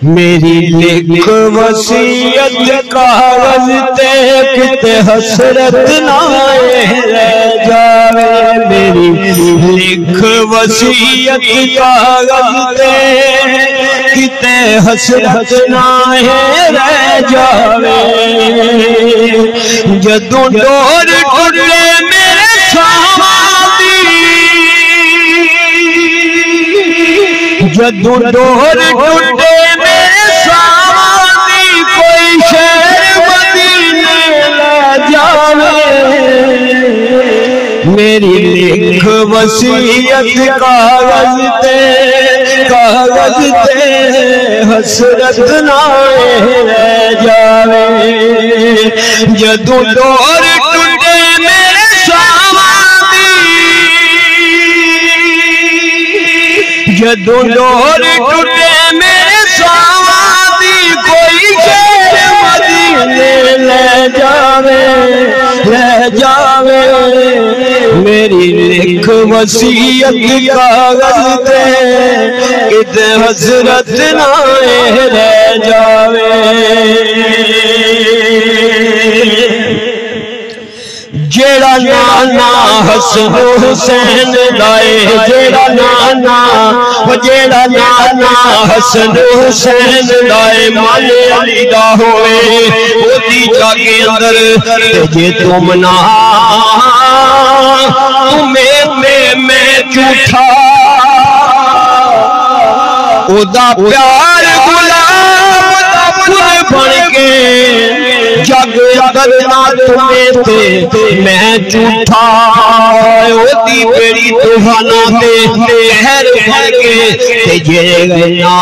मेरी लिख वसीयत कागज ते किते हसरत ना रह जावे। मेरी लिख वसीयत कागज ते किते हसरत ना रह जावे। जदों डोर टुटे मेरे साथी, जदों डोर टुटे मेरे साथी, कोई शहर मदीने ले जावे। मेरी लिख वसीयत कागज ते हसरत ना रह जावे। जदों डोर टुटे मेरे साथी, जदों डोर टुटे मेरे साथी, कोई शहर मदीने ले जावे, ले जावे। मेरी लिख वसीयत कागज ते किते हसरत ना रह जावे। जेड़ा नाना हसन हुसैन दाए, जेड़ा नाना हसन हुसैन दाए माले अली दा होए, ओदी जागे अंदर जे तुम ना तुम्हें मैं झूठा, ओदा प्यार गुलाब दा फुल बन के जग अंदर ना तुम्हें ते मैं झूठा। ओदी बेड़ी तूफाना ते कहर बन के ते जे ना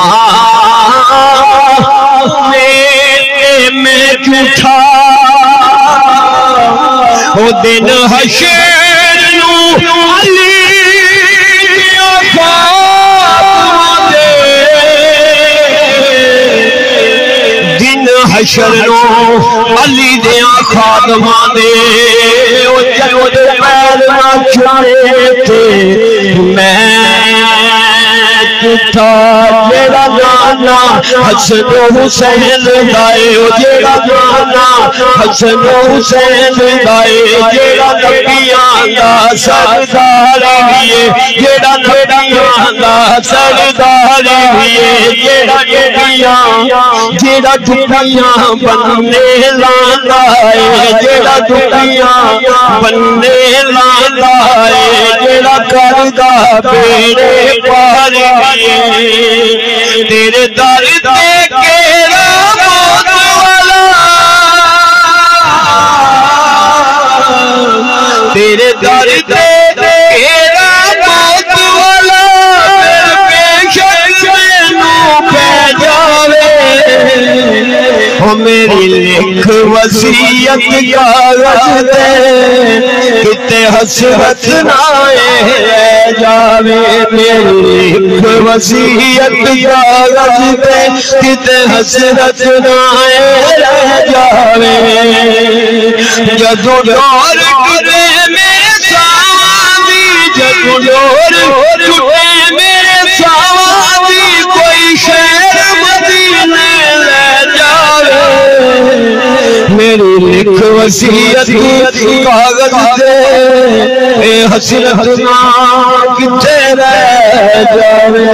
मैं झूठा। ओ दिन हशर नू अली हशर नो अली दिया खादमा दे, पैर ना छुए थे मैं झूठा। जेड़ा नाना हसन हुसैन दाए, जेड़ा नाना हसन हुसैन दाए, जेड़ा नबियां दा सरदार भी, जेड़ा नबियां दा सरदार भी, जेड़ा टुटियां बनने लांदा है, जेड़ा टुटियां बनने लांदा है, जेड़ा करदा बेड़े पार तेरे दर ते केरा मौत वाला, तेरे दर ते केरा मौत वाला, बेशक मैनू पै जावे। ओ मेरी लिख वसीयत कागज ते किते हसरत ना रह जावे। मेरी लिख वसीयत कागज ते किते हसरत ना रह जावे। जदों डोर टुटे मेरे साथी, जदों डोर टुटे मेरे साथी, कोई शहर मदीने ले जावे। मेरी लिख वसीयत कागज ते हसरत ना किथे रह जावे।